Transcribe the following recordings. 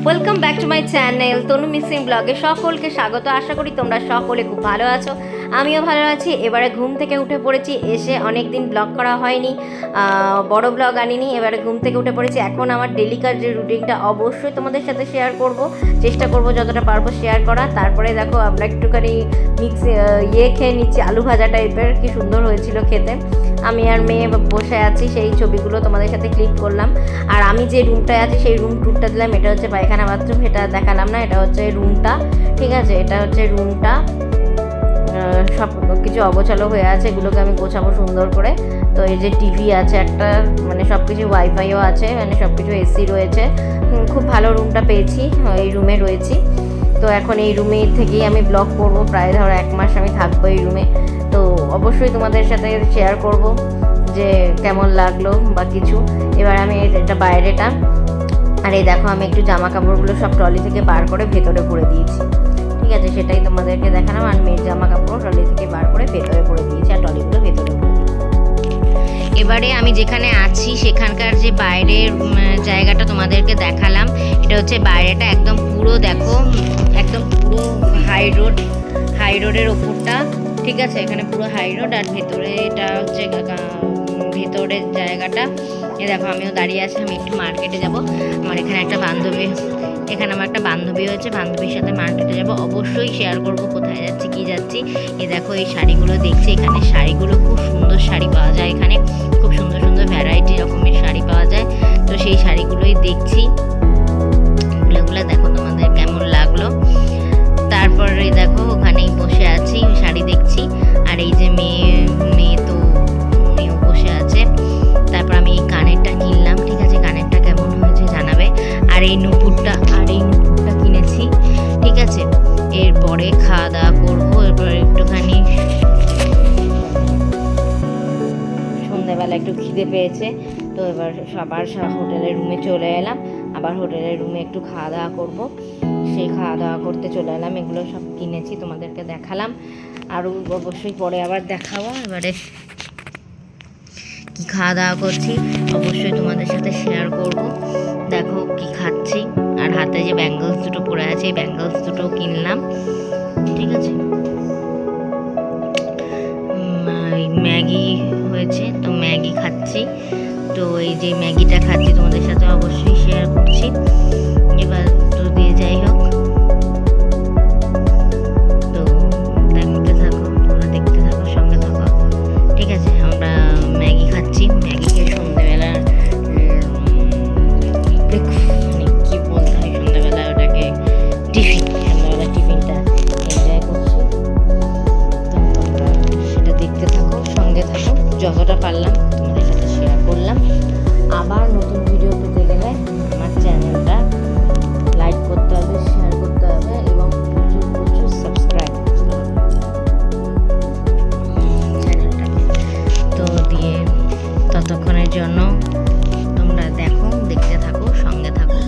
Welcome back to my channel Tanu missing ব্লগে সকলকে স্বাগত। আশা করি তোমরা সকলে খুব ভালো আছো, আমিও ভালো আছি। এবারে ঘুম থেকে উঠে পড়েছি, এসে অনেক দিন ব্লগ করা হয়নি, বড় ব্লগ আনিনি। এবারে ঘুম থেকে উঠে পড়েছি। এখন আমার ডেলিকার যে রুটিনটা অবশ্যই তোমাদের সাথে শেয়ার করব, চেষ্টা করব যতটা পারবো শেয়ার করা। তারপরে দেখো আমরা একটুখানি মিক্স খেয়ে নিচ্ছি, আলু ভাজা টাইপের, কি সুন্দর হয়েছিল খেতে। আমি আর মেয়ে বসে আছি, সেই ছবিগুলো তোমাদের সাথে ক্লিক করলাম। আর আমি যে রুমটায় আছি সেই রুম টুরটা দিলাম। এটা হচ্ছে পায়খানা বাথরুম, এটা দেখালাম না, এটা হচ্ছে রুমটা, ঠিক আছে? এটা হচ্ছে রুমটা, সব কিছু অগোছালো হয়ে আছে, এগুলোকে আমি গোছাবো সুন্দর করে। তো এই যে টিভি আছে একটা, মানে সব কিছু ওয়াইফাইও আছে, মানে সব কিছু এসি রয়েছে। খুব ভালো রুমটা পেয়েছি, এই রুমে রয়েছি। তো এখন এই রুমে থেকেই আমি ব্লগ করব, প্রায় ধরো 1 মাস আমি থাকবো এই রুমে। তো অবশ্যই তোমাদের সাথে শেয়ার করব যে কেমন লাগলো বা কিছু। এবার আমি এটা বাইরেটা, আর এই দেখো আমি একটু জামা কাপড়গুলো সব ট্রলি থেকে বার করে ভেতরে ভরে দিয়েছি, ঠিক আছে? সেটাই তোমাদেরকে দেখালাম। আর মেয়ের জামা কাপড় ট্রলি থেকে বার করে ভেতরে ভরে দিয়েছি, আর ট্রলিগুলো ভেতরে ভরে দিয়েছি। এবারে আমি যেখানে আছি সেখানকার যে বাইরের জায়গাটা তোমাদেরকে দেখালাম। এটা হচ্ছে বাইরেটা, একদম পুরো দেখো, একদম পুরো হাই রোডের ওপরটা, ঠিক আছে? এখানে পুরো হাই রোড, আর ভেতরে এটা হচ্ছে ভেতরের জায়গাটা। এ দেখো আমিও দাঁড়িয়ে আছি, আমি একটু মার্কেটে যাব। আমার এখানে একটা বান্ধবী হয়েছে, বান্ধবীর সাথে মার্কেটে যাব। অবশ্যই শেয়ার করব কোথায় যাচ্ছি, কি যাচ্ছি। এ দেখো এই শাড়িগুলো দেখছি, এখানে শাড়িগুলো খুব সুন্দর শাড়ি পাওয়া যায়, এখানে খুব সুন্দর সুন্দর ভ্যারাইটি রকমের শাড়ি পাওয়া যায়। তো সেই শাড়িগুলোই দেখছি, এগুলো দেখো তোমাদের কেমন লাগলো। তারপরে দেখো ওখানেই বসে আছি, শাড়ি দেখছি। আর এই যে মেয়ে তো মেয়েও বসে আছে। তারপর আমি এই কানেরটা কিনলাম, ঠিক আছে? কানেরটা কেমন হয়েছে জানাবে। আর এই নুপুরটা কিনেছি, ঠিক আছে? এরপরে খাওয়া দাওয়া করবো। এরপর একটুখানি সন্ধ্যেবেলা একটু খিদে পেয়েছে, তো এবার আবার হোটেলের রুমে চলে এলাম। আবার হোটেলের রুমে একটু খাওয়া দাওয়া করবো, সেই খাওয়া দাওয়া করতে চলে এলাম। এগুলো সব কিনেছি, তোমাদেরকে দেখালাম, আরও অবশ্যই পরে আবার দেখাবো। এবারে কি খাওয়া দাওয়া করছি অবশ্যই তোমাদের সাথে শেয়ার করব। দেখো কি খাচ্ছি, আর হাতে যে ব্যাঙ্গলস দুটো পরে আছে, এই ব্যাঙ্গলস দুটো কিনলাম, ঠিক আছে? ম্যাগি হয়েছে, তো ম্যাগি খাচ্ছি। তো এই যে ম্যাগিটা খাচ্ছি তোমাদের সাথে অবশ্যই শেয়ার করছি। এবার তো দিয়ে যাই হোক, তো দেখতে থাকো, তোমরা দেখতে থাকো, সঙ্গে থাকো, ঠিক আছে? আমরা ম্যাগি খাচ্ছি, ম্যাগি খেয়ে সন্ধ্যেবেলা কি বলতে হয়, সন্ধ্যেবেলা ওটাকে সন্ধ্যেবেলা টিফিনটা এনজয় করছি। তো তোমরা সেটা দেখতে থাকো, সঙ্গে থাকো, যতটা পারলাম তোমাদের সাথে শেয়ার করলাম। আবার নতুন ভিডিও পেতে গেলে আমার চ্যানেলটা লাইক করতে হবে, শেয়ার করতে হবে, এবং প্রচুর প্রচুর সাবস্ক্রাইব করতে হবে চ্যানেলটাকে। তো দিয়ে ততক্ষণের জন্য তোমরা দেখতে থাকো, সঙ্গে থাকো।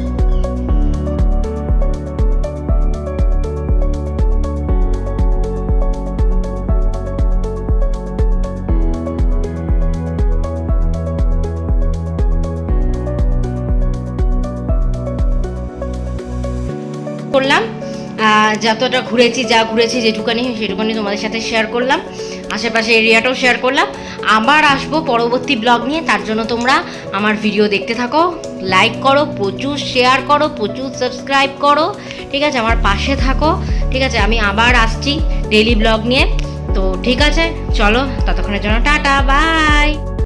করলাম যতটা ঘুরেছি, যেটুকানি সেটুকানি তোমাদের সাথে শেয়ার করলাম। আশেপাশে এরিয়াটাও শেয়ার করলাম। আবার আসবো পরবর্তী ব্লগ নিয়ে, তার জন্য তোমরা আমার ভিডিও দেখতে থাকো, লাইক করো, প্রচুর শেয়ার করো, প্রচুর সাবস্ক্রাইব করো, ঠিক আছে? আমার পাশে থাকো, ঠিক আছে? আমি আবার আসছি ডেইলি ব্লগ নিয়ে। তো ঠিক আছে, চলো ততক্ষণের জন্য টাটা, বাই।